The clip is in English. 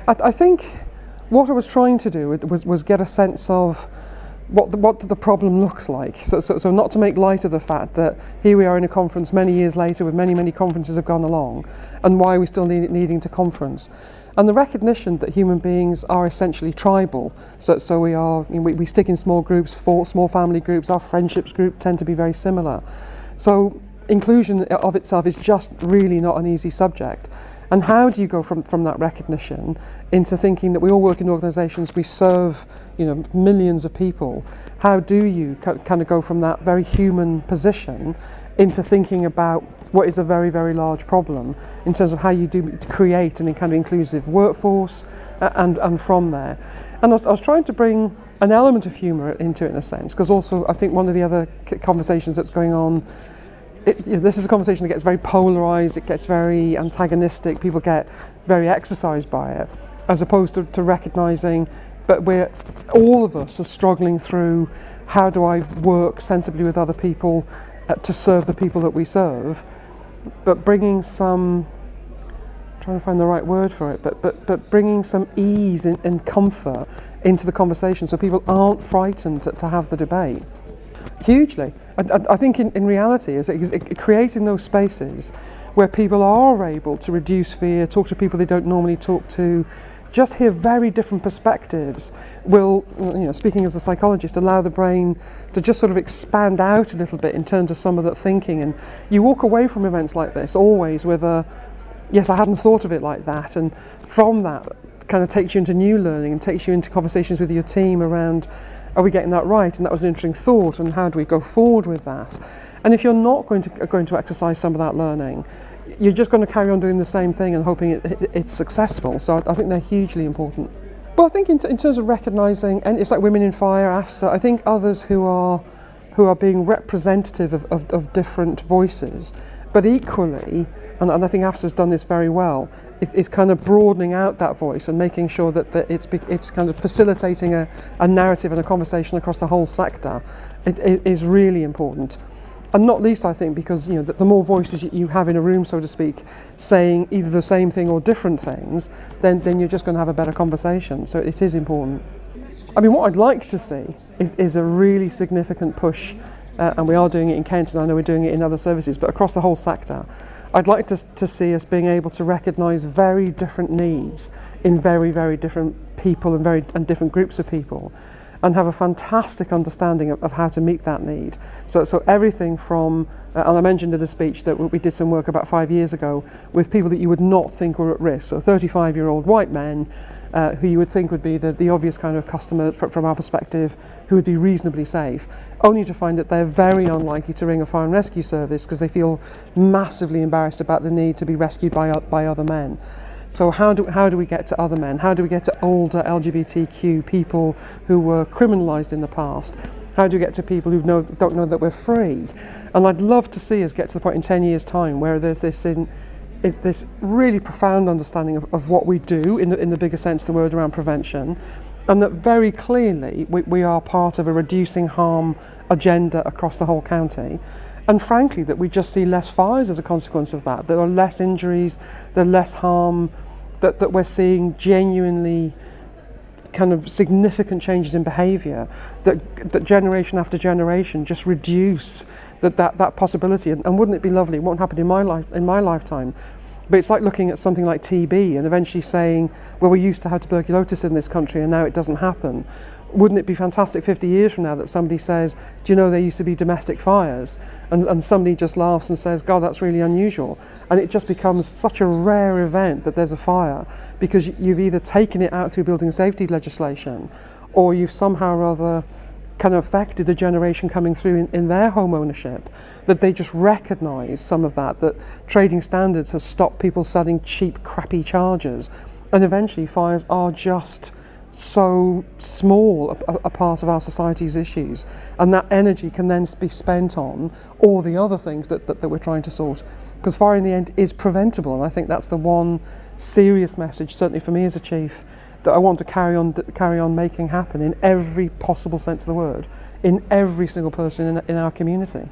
I think what I was trying to do was get a sense of what the problem looks like. So not to make light of the fact that here we are in a conference many years later with many conferences have gone along, and why are we still needing to conference. And the recognition that human beings are essentially tribal. So we stick in small groups, small family groups, our friendships group tend to be very similar. So inclusion of itself is just really not an easy subject. And how do you go from that recognition into thinking that we all work in organisations, we serve millions of people? How do you kind of go from that very human position into thinking about what is a very, very large problem in terms of how you do create an kind of inclusive workforce and from there? And I was trying to bring an element of humour into it in a sense, because also I think one of the other conversations that's going on, this is a conversation that gets very polarised, it gets very antagonistic, people get very exercised by it, as opposed to recognising that all of us are struggling through how do I work sensibly with other people to serve the people that we serve, but bringing some, I'm trying to find the right word for it, but bringing some ease and comfort into the conversation so people aren't frightened to have the debate. Hugely. I think in reality is creating those spaces where people are able to reduce fear, talk to people they don't normally talk to, just hear very different perspectives will, speaking as a psychologist, allow the brain to just sort of expand out a little bit in terms of some of that thinking. And you walk away from events like this always with yes, I hadn't thought of it like that. And from that kind of takes you into new learning and takes you into conversations with your team around, are we getting that right? And that was an interesting thought, and how do we go forward with that? And if you're not going to exercise some of that learning, you're just going to carry on doing the same thing and hoping it's successful. So I think they're hugely important. But I think in terms of recognising, and it's like Women in Fire, AFSA, I think others who are being representative of different voices, but equally, and I think AFSA has done this very well, is kind of broadening out that voice and making sure that it's kind of facilitating a narrative and a conversation across the whole sector. It is really important. And not least, I think, because the more voices you have in a room, so to speak, saying either the same thing or different things, then you're just going to have a better conversation. So it is important. I mean, what I'd like to see is a really significant push, and we are doing it in Kent, and I know we're doing it in other services, but across the whole sector. I'd like to see us being able to recognise very different needs in very, very different people and different groups of people, and have a fantastic understanding of how to meet that need. So everything from, and I mentioned in the speech that we did some work about 5 years ago with people that you would not think were at risk, so 35-year-old white men who you would think would be the obvious kind of customer from our perspective, who would be reasonably safe, only to find that they're very unlikely to ring a fire and rescue service because they feel massively embarrassed about the need to be rescued by other men. So how do we get to other men? How do we get to older LGBTQ people who were criminalised in the past? How do we get to people who don't know that we're free? And I'd love to see us get to the point in 10 years' time where there's this really profound understanding of what we do in the bigger sense of the word around prevention, and that very clearly we are part of a reducing harm agenda across the whole county. And frankly, that we just see less fires as a consequence of that. There are less injuries, there are less harm, that we're seeing genuinely kind of significant changes in behaviour, that generation after generation just reduce that possibility. And wouldn't it be lovely? It won't happen in my lifetime. But it's like looking at something like TB and eventually saying, well, we used to have tuberculosis in this country and now it doesn't happen. Wouldn't it be fantastic 50 years from now that somebody says, do you know there used to be domestic fires? And somebody just laughs and says, God, that's really unusual. And it just becomes such a rare event that there's a fire because you've either taken it out through building safety legislation, or you've somehow or other kind of affected the generation coming through in their home ownership, that they just recognise some of that trading standards has stopped people selling cheap, crappy chargers. And eventually fires are just so small a part of our society's issues, and that energy can then be spent on all the other things that we're trying to sort, because fire in the end is preventable. And I think that's the one serious message, certainly for me as a chief, that I want to carry on making happen in every possible sense of the word, in every single person in our community.